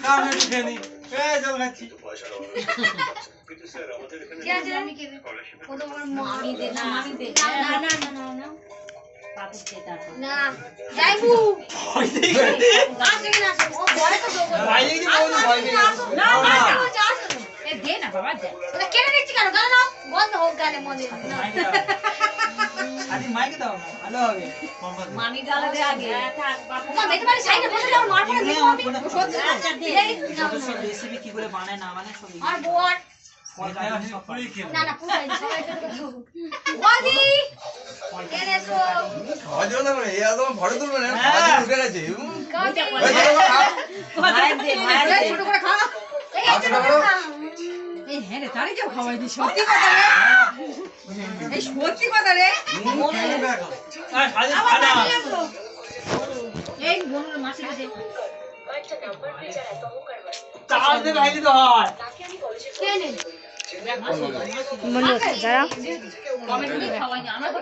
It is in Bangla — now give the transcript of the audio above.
কারণ একটু খেয়ে নি জল খাচ্ছি মাইকে দাও না ভালো হবে মামি গালে দে আগে রেসিপি কি করে বানায় না বানায় সব আর বল না না পুরাই সবাই বদি কেনে সো খাওয়া যাবে না মানে এই একদম ভরে তুলবে না খাওয়া উঠে গেছে ছোট করে খা এই হ্যাঁ রে তারে কেউ খাওয়াই দি সত্যি কথা রে এই সত্যি কথা রে এই বোনের মাসিকে দে কয়েকটা নাম্বার বিচার এত করবে চাল দে ভাই দিতে হয় কেনে মনে হচ্ছে যারা কমেন্ট করে খাওয়াই না আমরা তো